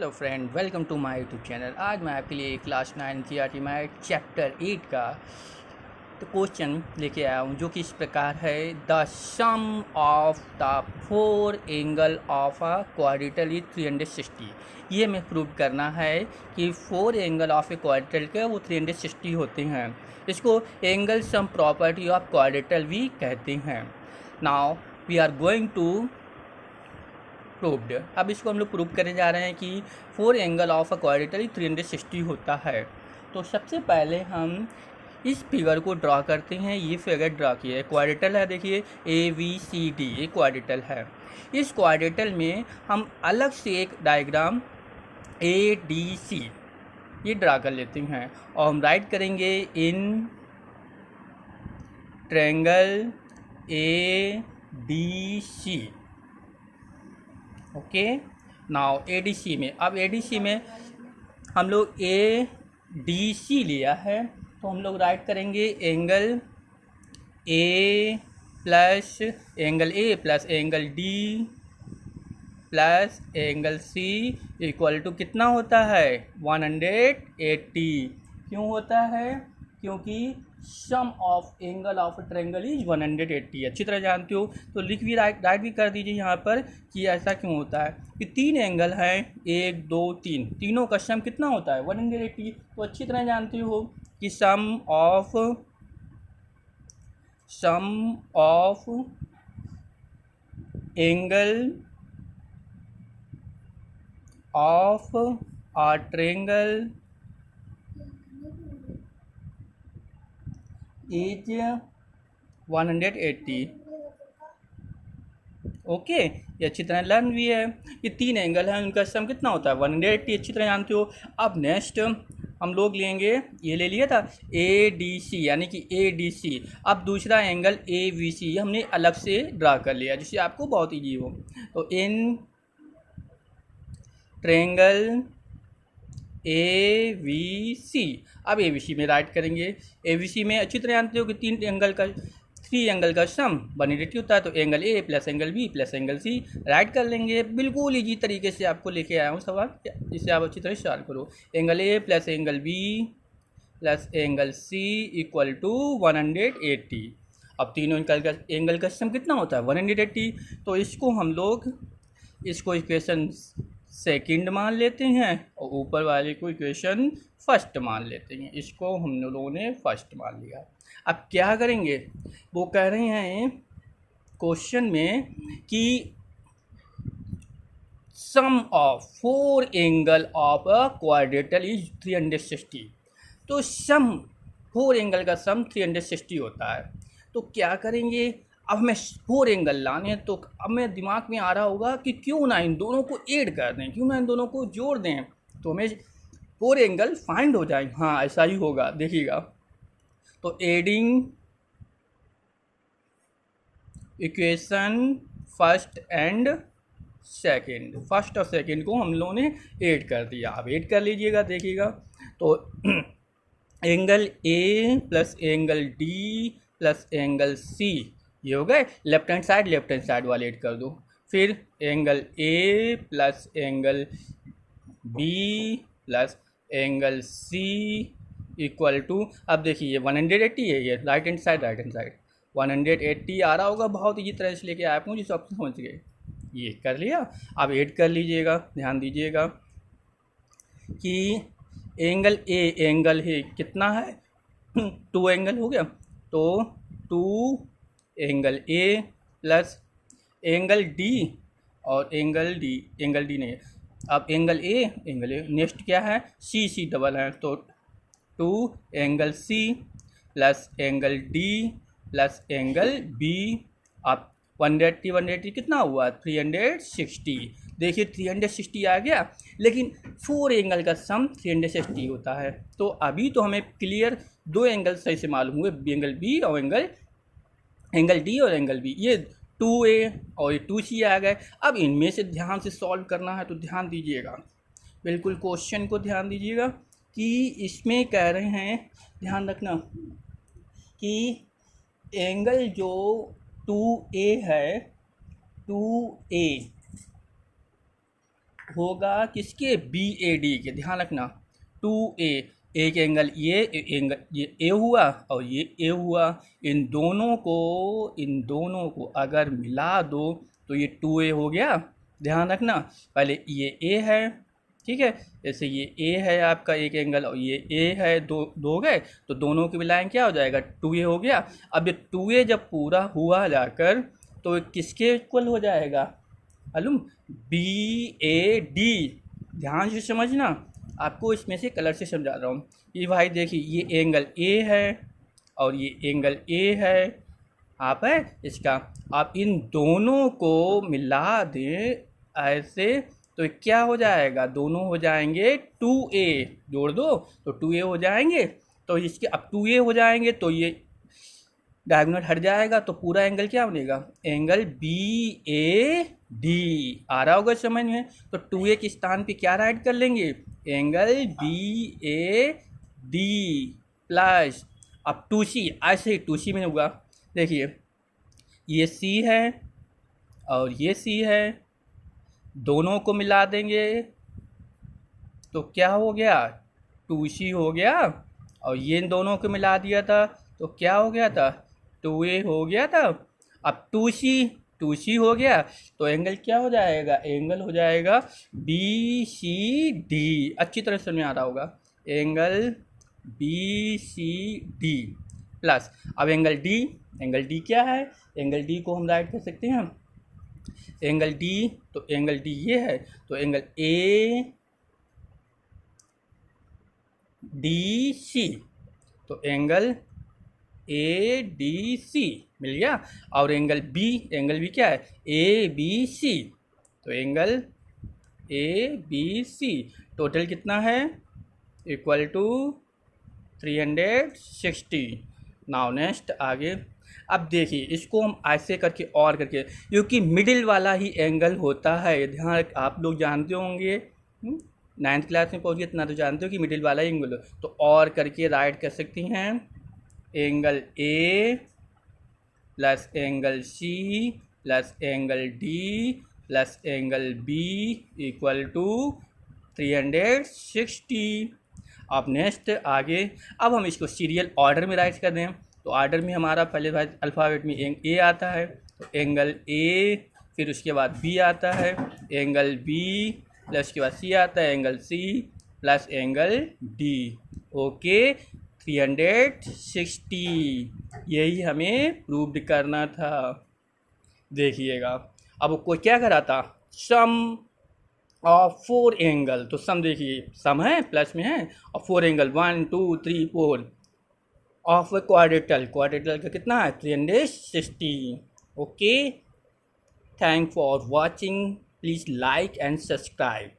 Hello friend, welcome to my YouTube channel. आज मैं आपके लिए क्लास 9 सीईआरटी मैथ चैप्टर 8 का क्वेश्चन लेके आया हूँ, जो कि इस प्रकार है। The sum of the four angle of a quadrilateral is 360। ये हमें प्रूव करना है कि four angle of a quadrilateral के वो 360 होते हैं। इसको angle sum property of quadrilateral भी कहते हैं। Now we are going to proved. अब इसको हम लोग प्रूव करने जा रहे हैं कि four angle of a quadrilateral 360 होता है। तो सबसे पहले हम इस फिगर को ड्रा करते हैं। ये फिगर ड्रा किया है, क्वाड्रिलेटरल है। देखिए ABCD, ये क्वाड्रिलेटरल है। इस क्वाड्रिलेटरल में हम अलग से एक डायग्राम ADC ये ड्रा कर लेते हैं और हम राइट करेंगे in triangle ADC। Okay, now ADC में, अब ADC में हम लोग ADC लिया है, तो हम लोग राइट करेंगे angle A plus angle A plus angle D plus angle C equal to कितना होता है 180। क्यों होता है? क्योंकि sum of angle of triangle is 180। अच्छी तरह जानते हो, तो लिख भी राइट भी कर दीजिए यहाँ पर कि ऐसा क्यों होता है। कि तीन एंगल हैं, 1 2 3, तीनों का सम कितना होता है 180। तो अच्छी तरह जानते हो कि sum of angle of a triangle is 180। Okay, ये अच्छी तरह लर्न भी है। ये तीन एंगल हैं, उनका सम कितना होता है 180। अच्छी तरह जानते हो। अब नेक्स्ट हम लोग लेंगे, ये ले लिया था ADC, यानी कि ADC। अब दूसरा एंगल ABC हमने अलग से ड्रा कर लिया, जिससे आपको बहुत ईजी हो। तो इन ट्रायंगल ABC, अब ABC में राइट करेंगे। ABC में अच्छी तरह जानते हो कि थ्री एंगल का सम 180 होता है। तो angle A plus angle B plus angle C right कर लेंगे। बिल्कुल इजी तरीके से आपको लेके आया हूँ सवाल, जिससे आप अच्छी तरह सॉल्व करो। Angle A plus angle B plus angle C equal to 180। अब तीनों एंगल का सम कितना होता है 180। तो इसको हम लोग इक्वेशन सेकंड मान लेते हैं और ऊपर वाले को इक्वेशन फर्स्ट मान लेते हैं। इसको हम लोगों ने फर्स्ट मान लिया। अब क्या करेंगे, वो कह रहे हैं क्वेश्चन में कि sum of four angle of a quadrilateral is 360। तो सम फोर एंगल का सम 360 होता है। तो क्या करेंगे, अब हमें फोर एंगल लाने हैं। तो अब मेरे दिमाग में आ रहा होगा कि क्यों ना इन दोनों को ऐड कर दें, क्यों ना इन दोनों को जोड़ दें, तो हमें फोर एंगल फाइंड हो जाएंगे। हाँ, ऐसा ही होगा, देखिएगा। तो एडिंग इक्वेशन फर्स्ट और सेकंड को हम लोगों ने ऐड कर दिया। अब ऐड कर लीजिएगा, देखिएगा। तो angle A plus angle D plus angle C, ये हो गए। लेफ्ट हैंड साइड वाले ऐड कर दो। फिर angle A plus angle B plus angle C equal to, अब देखिए 180 है, ये राइट हैंड साइड 180 आ रहा होगा। बहुत इजी तरह से लेके आया हूँ, जिस ऑप्शन समझ गए। ये कर लिया। अब ऐड कर लीजिएगा, ध्यान दीजिएगा कि एंगल है कितना है 2 एंगल हो गया। तो 2 angle A plus angle D और एंगल D नहीं। अब एंगल A नेक्स्ट क्या है C डबल है। तो 2 angle C plus angle D plus angle B। अब 180 कितना हुआ 360। देखिए 360 आ गया, लेकिन फोर एंगल का सम 360 होता है। तो अभी तो हमें क्लियर दो एंगल सही से मालूम हुए, एंगल B और एंगल D और एंगल B। ये 2A और ये 2C आ गए। अब इनमें से ध्यान से सॉल्व करना है, तो ध्यान दीजिएगा, बिल्कुल क्वेश्चन को ध्यान दीजिएगा कि इसमें कह रहे हैं, ध्यान रखना कि एंगल जो 2A है, 2A होगा किसके, बी ए डी के। ध्यान रखना 2A, एक एंगल ये ए हुआ और ये ए हुआ, इन दोनों को अगर मिला दो तो ये 2A हो गया। ध्यान रखना पहले ये ए है, ठीक है, जैसे ये ए है आपका एक एंगल और ये ए है, दो गए तो दोनों के मिलाएं क्या हो जाएगा, 2A हो गया। अब ये 2A जब पूरा हुआ जाकर तो ये किसके इक्वल हो जाएगा, मालूम, BAD। ध्यान से समझना, आपको इसमें से कलर से समझा रहा हूँ। ये भाई देखिए ये एंगल A है और ये एंगल A है, आप है इसका, आप इन दोनों को मिला दें ऐसे तो क्या हो जाएगा, दोनों हो जाएंगे 2A, जोड़ दो तो 2A हो जाएंगे। तो इसके अब 2A हो जाएंगे तो ये डायगोनल हट जाएगा तो पूरा एंगल क्या बनेगा, एंगल BAD। आ रहा होगा समझ में। तो 2A के स्थान पे क्या राइट कर लेंगे, एंगल BAD प्लस अब 2C, ऐसे ही 2C में होगा। देखिए ये C है और ये C है, दोनों को मिला देंगे तो क्या हो गया, 2C हो गया, और ये दोनों को मिला दिया था तो क्या हो गया था, 2A हो गया था। अब 2C हो गया तो एंगल क्या हो जाएगा, एंगल हो जाएगा BCD। अच्छी तरह समझ में आ रहा होगा, एंगल BCD प्लस अब एंगल D क्या है, एंगल D को हम राइट कर सकते हैं, एंगल D, तो एंगल D ये है तो एंगल ADC, तो एंगल ADC मिल गया। और एंगल B क्या है, ABC, तो एंगल ABC टोटल कितना है, इक्वल टू 360। नाउ नेक्स्ट आगे, अब देखिए इसको हम ऐसे करके और करके, क्योंकि मिडिल वाला ही एंगल होता है, ध्यान आप लोग जानते होंगे, 9th क्लास में पहुँचे इतना तो जानते हो कि मिडिल वाला एंगल हो, तो और करके राइट कर सकती हैं, angle A plus angle C plus angle D plus angle B equal to 360। अब नेक्स्ट आगे, अब हम इसको सीरियल ऑर्डर में राइट कर दें, तो ऑर्डर में हमारा पहले भाई अल्फ़ाबेट में A आता है, तो एंगल A, फिर उसके बाद B आता है, एंगल B प्लस उसके बाद C आता है, angle C plus angle D। Okay 360, यही हमें प्रूव्ड करना था। देखिएगा अब कोई क्या करा था, सम ऑफ 4 एंगल, तो सम देखिए सम है प्लस में है और 4 एंगल 1 2 3 4 ऑफ क्वाड्रेटल का कितना है 360। Okay, thank for watching, please like and subscribe.